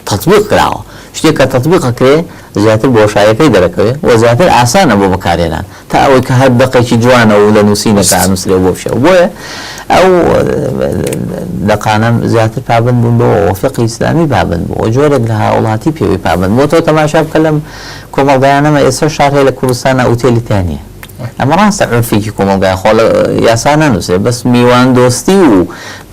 تطبیق کراوە شتێک کە تطبیقەکرێ زیاتر بۆشایەکەی دەرەکەوێت و زیاتر ئاسانە بۆ بەکارهێنان تا ئەوەی کە هەر دقێکی جوانە و لە نووسینەکە نووسرێ بۆ بشێ بۆیە ئەو دەقانە زیاتر پابند بوون بۆ فقی ئیسلامی پابند بوو جۆرێک لە هاوڵاتی پێوی پابند بۆ تۆ تەماشا بکە لەم کۆمەڵگایانەمە ئێستا شار هەیە لە کوردستانە ئوتێلی تانیە ئەمە ڕاستە عرفێکی کۆمەڵگای خۆ لە یاسا نانووسێ بەس میوان دۆستی و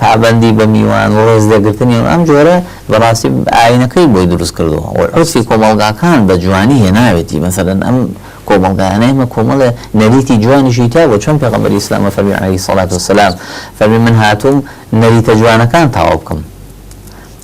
پابەندی بە میوان و ڕێزدەگرتنی ئەم جۆرە بەڕاستی ئاینەکەی بۆی دروست کردووە و عرفی کۆمەڵگاکان بە جوانی هێناوێتی مەسەلەن ئەم کۆمەڵگایانەیمە کۆمەڵە نەریتی جوانیشی تا بۆ چۆن پێغەمبەری ئیسلامە فەرمی عەلەیهی سەڵات وسەلام فەرمی من هاتووم نەریتە جوانەکان تەواو بکەم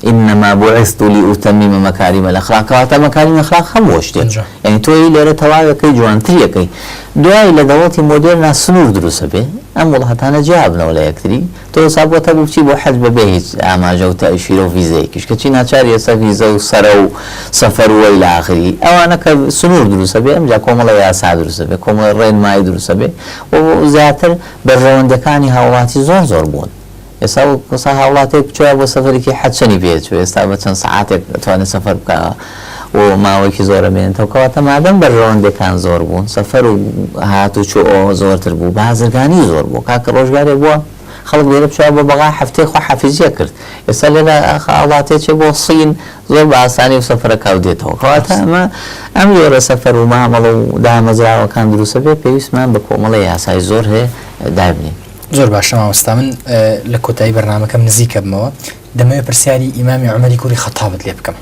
إنما بعثت لأتمم مكارم الأخلاق كواتا مكارم الأخلاق هم وشتين يعني توي ليرة تواعي كي جوانترية كي دعاء لدواتي مودرنا سنور دروسة به أم والله تانا جابنا ولا يكتري تو صابوا تبو بشي بو حد ببيهج أما جو تأشير وفيزا كيش كتشي ناتشار يسا فيزا وصرو سفر وإلى آخره أو أنا كسنور دروسة به أم جا كوملا ياسا دروسة به كوملا رين ماي دروسة به وزياتر بالروان دكاني هاولاتي زور زور بون ئێستا قسە هاوڵاتێک بچوە بۆ سەفەرێکی حەجچەنی پێچوە ئێستا بە چەند سەعاتێک دەتوانێت سەفەر بکە و ماوەیەکی زۆرە بێنێتەوە کەواتە مادەم بەرژەوەندەکان زۆر بوون سەفەر و هات و چوە زۆرتر بوو بازرگانی زۆر بوو کاکە ڕۆژگارێک بووە خەڵک لێرە بچوە بۆ بەغا هەفتەی خۆ حەفیزیە کرد ئێستا لێرە هاوڵاتێک بۆ سین زۆر بە ئاسانی و سەفەرەکە دێتەوە کەواتە ئەم جۆرە سەفەر و مامەڵە و دامەزراوەکان دروستە بێ پێویستمان بە کۆمەڵی یاسای زۆر هەیە دابنین زۆر باشە مامۆستا من لە کۆتایی بەرنامەکەم نزیکە بمەوە دەمەوێت پرسیاری ئیمامی عومەری کوڕی خەتابت لێ بکەم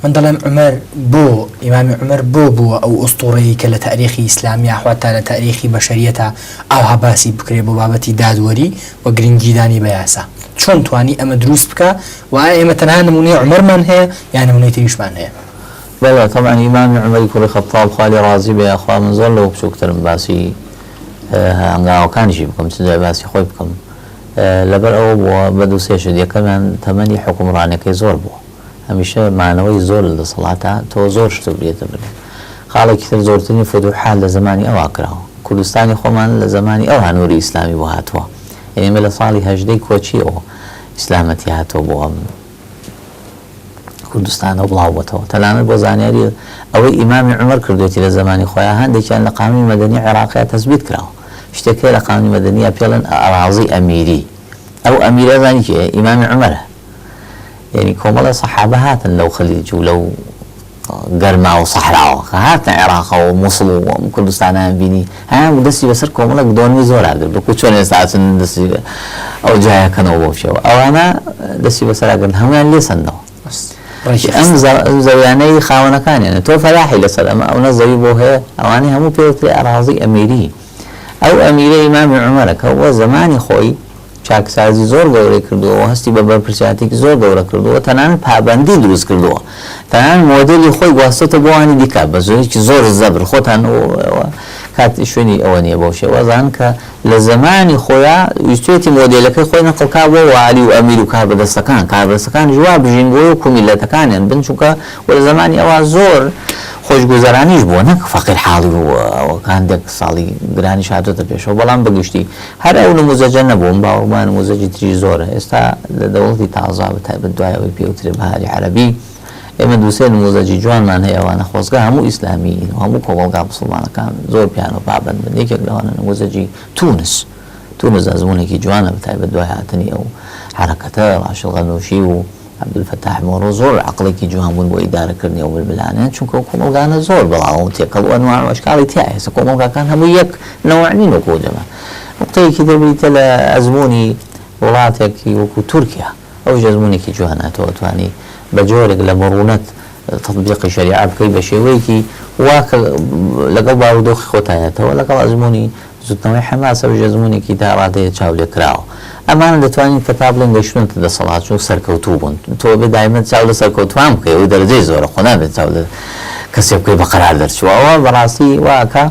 من دەڵێم عومەر بۆ ئیمامی عومەر بۆ بووە ئەو ئوستوڕەیە کە لە تاریخی ئیسلامی یاخوات تا لە تاریخی بەشەریەتە ئەوها باسی بکرێ بۆ بابەتی دادوەری و گرنگیدانی بە یاسا چۆن توانی ئەمە دروست بکە و ئایا ئێمە تەنها نمونەی عومەرمان هەیە یان نمونەی تریشمان هەیە بەڵێ طبعا ئیمامی عومەری کوڕی خەتاب خالی ڕازی بێ خوا من زۆر لەو بچووکترم باسی هەنگاوەکانیشی بکەم چ دوای باسی خۆی بکەم لەبەر ئەوە بووە بە دوو سێ شەدیەکەمان تەمەنی حکومڕانەکەی زۆر بووە هەمیشە مانەوەی زۆر لە دەسەڵاتە تۆ زۆر شتە بێتە بنێ خاڵێکی تر زۆرترین فتوحات لە زمانی ئەوە کراوە کوردستانی خۆمان لە زمانی ئەو هەنووری ئیسلامی بۆ هاتووە ئێمە لە ساڵی هەژدەی کۆچی ئەوە ئیسلامەتی هاتۆ بۆ ئەم کوردستانەوە بڵاو بۆتەوە تەلانەت بۆ زانیاری ئەوەی ئیمامی عومەر کردوێتی لە زمانی خۆیان هەندێکیان لە قانونی مەدەنی عێراقیە تەثبیت کراوە شتێکە لە قانونی مەدەنیە پێڵێن ئەراضی ئەمیری ئەو ئەمیرە زانی کێ ئیمامی عومەرە یعنی کۆمەڵە سەحابە هاتن لەو خەلیج و لەو گەرما و سەحراوە کە هاتنە عێراقەوە مووسڵ و کوردستانیان بینی هەیان دەستی بەسەر کۆمەڵێک دۆنی زۆر ئاگرت بەکو چۆن ئێستا ئاچن دەستی ئەو جایەکەنەوە بۆ شێوە ئەوانە دەستی بەسەراگرن هەمویان لێسەندەوە ئەم زەویانەی خاوەنەکانیانە تۆ فەلاحی لەسەر ئەمە ئەو نەزەوی بۆ هەیە ئەوانەی هەموو پێوترێ ئەراضی ئەمیری ئەو ئەمیرە ئیمامی عومەرە کە وە زمانی خۆی چاکسازی زۆر گەورەی کردووە هەستی بە بەرپرسیاتێکی زۆر گەورە کردووە تەنانەت پابەندی دروست کردووە تەنانەت مۆدێلی خۆی گواستۆتە بۆ ئەوانی دیکە بە زۆرێکی زۆر زەبر خۆتان کات شوێنی ئەوە نییە بۆ شێوەزان کە لە زمانی خۆیان ویستێتی مۆدێلەکەی خۆی نەقڵکا بۆ والی و ئەمیر و کاربەدەستەکان کاربەدەستەکان جواب بژین بۆ و میلەتەکانیان بن چونکە لە زمانی ئەوە زۆر خۆشگوزەرانیش بووە نەک فەقیر حاڵی و ئەوەکان دێک ساڵی گرانیش هاتۆتە پێشەوە بەڵام بەگشتی هەر ئەو نموزەجە نەبووم باوەڕمان نموزەجی تری زۆرە ئێستا لە دەوڵەتی تازا بەتایبەت دوایەوەی پێوترێ بەهاری عەرەبی ئێمە دووسێ نموزەجی جوانمان هەیە ئەوانە خۆزگا هەموو ئیسلامیین و هەموو کۆمەڵگا مسڵمانەکان زۆر پیان و پابەند بن یەکێک لەوانە نموزەجی تونس ئەزمونێکی جوانە بەتایبەت دوای هاتنی ئەو حرەکەتە راشد غەنووشی و عەبدولفەتاح مۆڕۆ زۆر عەقڵێکی جوان بوون بۆ ئیدارەکردنی ئەو بلبلانەیە چونکە ئەو کۆمەڵگانە زۆر بەڵاو و تێکەڵ و ئەنواع و ئەشکاڵی تیا هێستا کۆمەڵگاکان هەموو یەک نەوع نین وەکو جەمە نقطەیەکی دەبریتە لە ئەزموونی وڵاتێکی وەکو تورکیا ئەوش ئەزمونێکی جواناتەوە توانی بە جۆرێک لە مەڕوونەت تطبیقی شەریعە بکەی بە شێوەیەکی واکە لەگەڵ باودۆخی خۆتایەتەوە لەگەڵ ئەزموونی زودنەوەی حەماسە و ژەزمونێکی داڕادەیە چاو لێ کراوە ئەمان دەتوانین کە تا بڵێن گەیشتونتە دەسەڵات چون سەرکەوتوو بوون تۆ بێ دایمەن چاو لە سەرکەوتوان بکەی ئەوەی دەرەجەی زۆرە خۆ نابێت چاو لە کەسێ بکەی بە قەرار دەرچووە ئەوە بەڕاستی واکە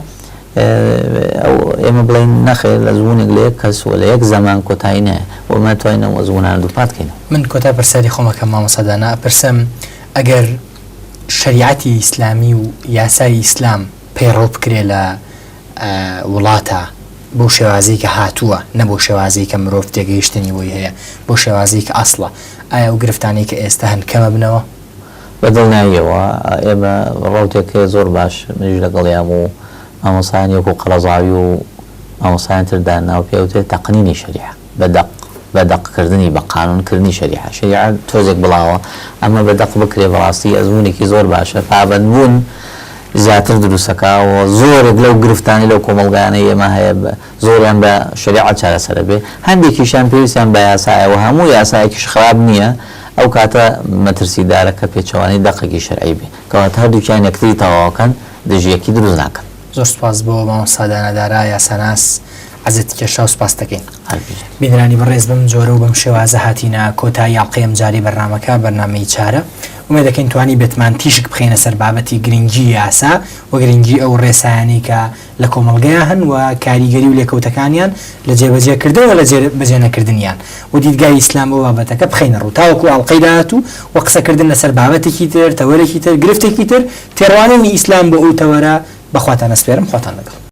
ئێمە بڵین نەخێر لە زوونێک لە یەک کەس و لە یەک زەمان کۆتایی نایە وەمە توانینەوە زوونانە دووپات بکەینەوە من کۆتا پرسیاری خۆمەکەم مامۆسادانە پرسم ئەگەر شریعەتی ئیسلامی و یاسای ئیسلام پەیڕەو بکرێ لە وڵاتە بۆ شێوازەی کە هاتووە نە بۆ شێوازەی کە مرۆڤ تێگەیشتنی بۆی هەیە بۆ شێوازەی کە ئەسڵە ئایا ئەو گرفتانەی کە ئێستا هەن کەمە بنەوە بەدڵ نایەوە ئێمە ڕۆڵێکی زۆر باش منیش لەگەڵیام و مامۆسایان وەکو قەڵەزاوی و مامۆسایان تردان ناو پێوتێت تەقنینی شەریعە بەدەقکردنی بە قانونکردنی شەریعە شەریعە تۆزێک بڵاوە ئەمە بەدەق بکرێ بەڕاستی ئەزمونێکی زۆر باشە پابەندبوون زیاتر دروستەکەوە زۆرێک لەو گرفتانی لەو کۆمەڵگانەی ئێمە هەیە زۆریان بە شەریعە چارەسەرە بێ هەندێکیشیان پێویستیان بە یاسایەوە هەموو یاسایەکیش خراپ نییە ئەو کاتە مەترسیدارە کە پێچەوانی دەقێکی شەرعی بێ کەواتە هەردووکیان یەکتری تەواوکەن دژیەکی دروست ناکەن زۆر سوپاس بۆ مامۆستادانەدارا یاساناس عەزت کێشا و سوپاس دەکەین بینرانی بەڕێز بم جۆرە و بەم شێوازە هاتینە کۆتایی یاڵقەی ئەمجاری بەرنامەکە بەرنامەی چارە ومێ دەکەین توانی بێتمان تیشک بخینە سەر بابەتی گرنگی یاسا و گرنگی ئەو ڕێسایانی کە لە کۆمەڵگەیە هەن و کاریگەری و لێکەوتەکانیان لە جێبەجێکردن و لە جێبەجێ نەکردنیان و دیدگای ئیسلام بۆ بابەتەکە بخینە ڕوو تاوەکو ئاڵقەی داهاتوو و قسەکردن لەسەر بابەتێکی تر تەوەرێکی تر گرفتێکی تر تێڕوانینی ئیسلام بۆ ئەو تەوەرە بەخواتان ئەسپێرم خواتان لەگەڵ